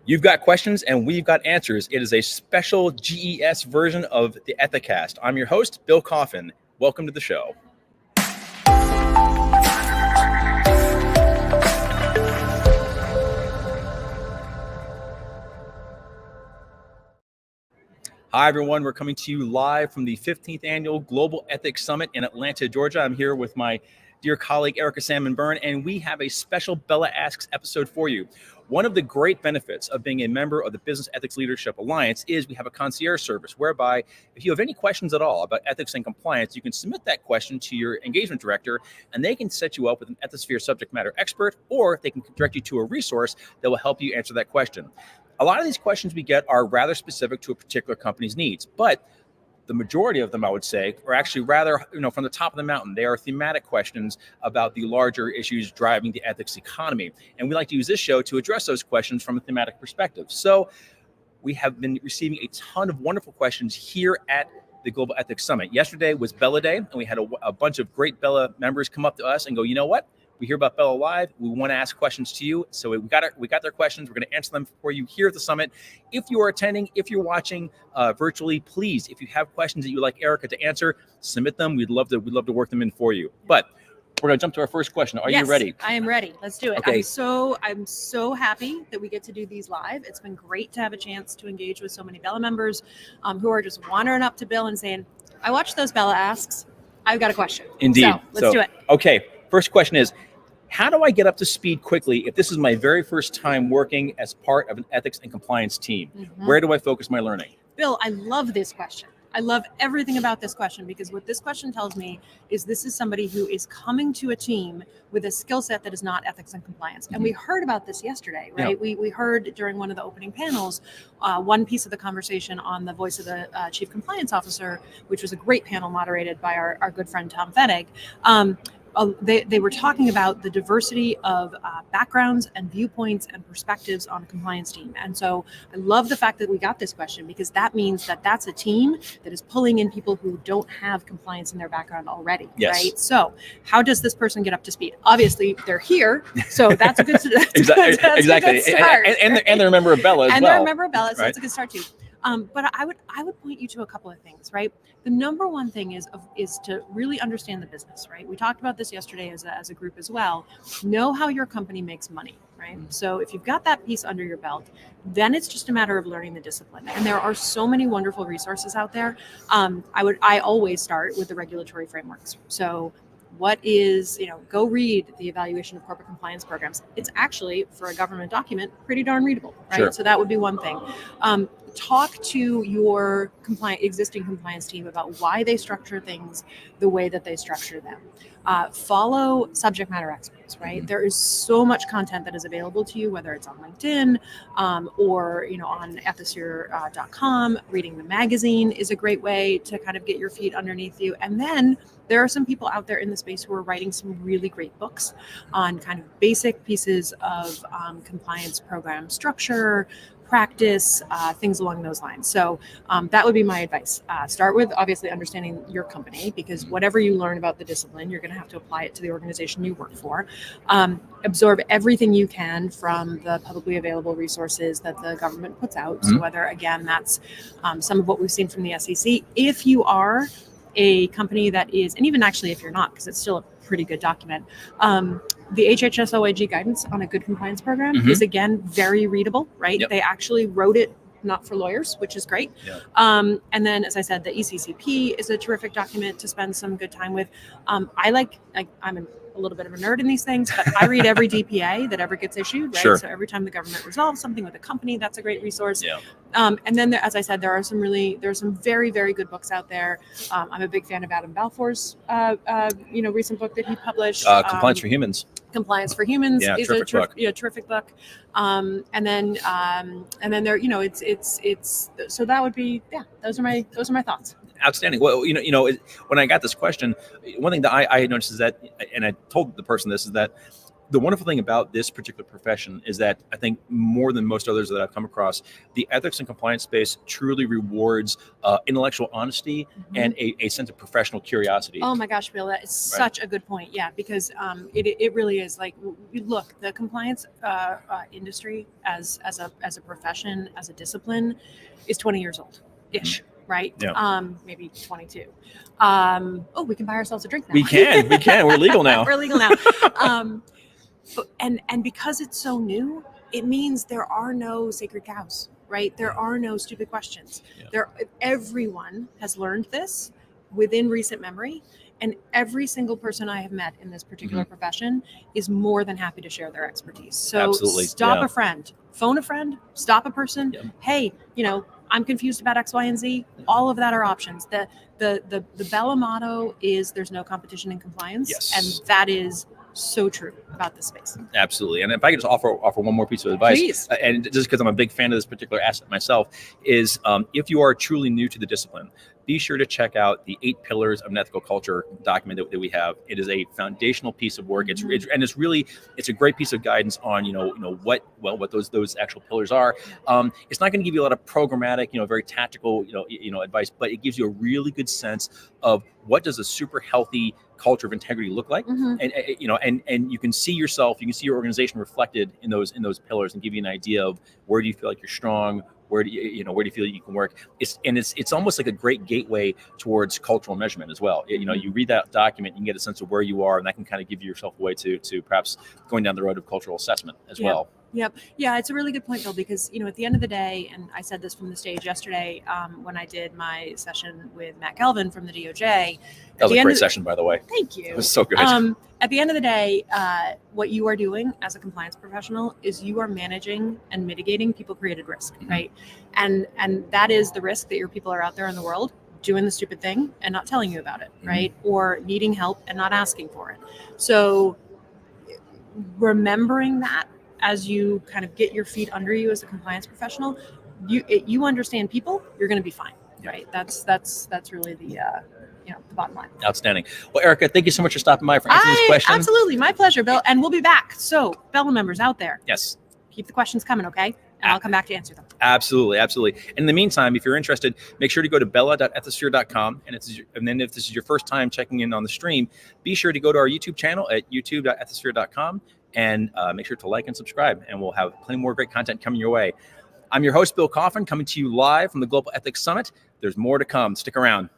You've got questions and we've got answers. It is a special GES version of the Ethicast. I'm your host, Bill Coffin. Welcome to the show. Hi, everyone. We're coming to you live from the 15th Annual Global Ethics Summit in Atlanta, Georgia. I'm here with my dear colleague, Erica Salmon Byrne, and we have a special BELA Asks episode for you. One of the great benefits of being a member of the Business Ethics Leadership Alliance is we have a concierge service whereby if you have any questions at all about ethics and compliance, you can submit that question to your engagement director and they can set you up with an Ethisphere subject matter expert, or they can direct you to a resource that will help you answer that question. A lot of these questions we get are rather specific to a particular company's needs, but the majority of them, I would say, are actually rather, from the top of the mountain. They are thematic questions about the larger issues driving the ethics economy. And we like to use this show to address those questions from a thematic perspective. So we have been receiving a ton of wonderful questions here at the Global Ethics Summit. Yesterday was BELA Day, and we had a bunch of great BELA members come up to us and go, you know what? We hear about BELA Live. We want to ask questions to you. So we got their questions. We're going to answer them for you here at the summit. If you are attending, if you're watching virtually, please, if you have questions that you would like Erica to answer, submit them. We'd love to work them in for you. But we're going to jump to our first question. Are you ready? I am ready. Let's do it. Okay. I'm so happy that we get to do these live. It's been great to have a chance to engage with so many BELA members who are just wandering up to Bill and saying, I watched those BELA Asks. I've got a question. Indeed. So let's do it. Okay. First question is, how do I get up to speed quickly if this is my very first time working as part of an ethics and compliance team? Mm-hmm. Where do I focus my learning? Bill, I love this question. I love everything about this question because what this question tells me is this is somebody who is coming to a team with a skill set that is not ethics and compliance. And we heard about this yesterday, right? Yeah. We heard during one of the opening panels, one piece of the conversation on the voice of the Chief Compliance Officer, which was a great panel moderated by our good friend, Tom Fettig. They were talking about the diversity of backgrounds and viewpoints and perspectives on a compliance team. And so I love the fact that we got this question because that means that that's a team that is pulling in people who don't have compliance in their background already, yes. Right? So how does this person get up to speed? Obviously, they're here, so that's a good start. Exactly. And they're a member of BELA as well. And they're a member of BELA, so right? That's a good start too. But I would point you to a couple of things, right? The number one thing is to really understand the business, right? We talked about this yesterday as a group as well. Know how your company makes money, right? So if you've got that piece under your belt, then it's just a matter of learning the discipline. And there are so many wonderful resources out there. I always start with the regulatory frameworks. So what is, go read the evaluation of corporate compliance programs. It's actually, for a government document, pretty darn readable, right? Sure. So that would be one thing. Talk to your existing compliance team about why they structure things the way that they structure them. Follow subject matter experts, right? Mm-hmm. There is so much content that is available to you, whether it's on LinkedIn or on ethisphere.com. Reading the magazine is a great way to kind of get your feet underneath you. And then there are some people out there in the space who are writing some really great books on kind of basic pieces of compliance program structure, practice, things along those lines. So that would be my advice. Start with obviously understanding your company, because whatever you learn about the discipline, you're going to have to apply it to the organization you work for. Absorb everything you can from the publicly available resources that the government puts out. Mm-hmm. So whether, again, that's some of what we've seen from the SEC. If you are a company that is, and even actually if you're not, because it's still a pretty good document, the HHS OIG guidance on a good compliance program mm-hmm. is, again, very readable, right? Yep. They actually wrote it not for lawyers, which is great. Yep. And then, as I said, the ECCP is a terrific document to spend some good time with. I'm a little bit of a nerd in these things, but I read every DPA that ever gets issued, right? Sure. So every time the government resolves something with a company, that's a great resource. Yeah. And then, as I said, there are some very, very good books out there. I'm a big fan of Adam Balfour's, recent book that he published. Compliance for Humans. Compliance for Humans is a terrific book. And then there, it's so that would be, those are my thoughts. Outstanding. Well, when I got this question, one thing that I noticed is that, and I told the person this, is that the wonderful thing about this particular profession is that I think more than most others that I've come across, the ethics and compliance space truly rewards intellectual honesty and a sense of professional curiosity. Oh my gosh, Bill, that is such a good point. Yeah, because it really is like, look, the compliance industry as a profession, as a discipline, is 20 years old ish. Right? Yeah. Maybe 22. Oh, we can buy ourselves a drink now. We can. We're legal now. We're legal now. And because it's so new, it means there are no sacred cows, right? There are no stupid questions. Yeah. Everyone has learned this within recent memory, and every single person I have met in this particular profession is more than happy to share their expertise. So Absolutely. stop a friend, phone a friend, stop a person. Yeah. Hey, I'm confused about X, Y, and Z. All of that are options. The BELA motto is there's no competition in compliance. Yes. And that is so true about this space. Absolutely. And if I could just offer one more piece of advice, Please. And just because I'm a big fan of this particular asset myself, is if you are truly new to the discipline, be sure to check out the 8 Pillars of an Ethical Culture document that we have. It is a foundational piece of work. It's a great piece of guidance on what those actual pillars are. It's not going to give you a lot of programmatic, very tactical, advice, but it gives you a really good sense of what does a super healthy culture of integrity look like, and you can see yourself, you can see your organization reflected in those pillars, and give you an idea of where do you feel like you're strong, where do you feel like you can work. It's almost like a great gateway towards cultural measurement as well. You read that document, you can get a sense of where you are, and that can kind of give yourself a way to perhaps going down the road of cultural assessment as well. Yep. Yeah, it's a really good point, Bill, because, at the end of the day, and I said this from the stage yesterday when I did my session with Matt Kelvin from the DOJ. That was a great session, by the way. Thank you. It was so good. At the end of the day, what you are doing as a compliance professional is you are managing and mitigating people-created risk, right? And that is the risk that your people are out there in the world doing the stupid thing and not telling you about it, right? Or needing help and not asking for it. So remembering that as you kind of get your feet under you as a compliance professional, you understand people, you're going to be fine, right? That's really the bottom line. Outstanding. Well, Erica, thank you so much for stopping by for answering this question. Absolutely, my pleasure, Bill. And we'll be back. So, BELA members out there, yes, keep the questions coming, okay? And I'll come back to answer them. Absolutely. And in the meantime, if you're interested, make sure to go to bela.ethisphere.com. And then if this is your first time checking in on the stream, be sure to go to our YouTube channel at youtube.ethisphere.com and make sure to like and subscribe. And we'll have plenty more great content coming your way. I'm your host, Bill Coffin, coming to you live from the Global Ethics Summit. There's more to come. Stick around.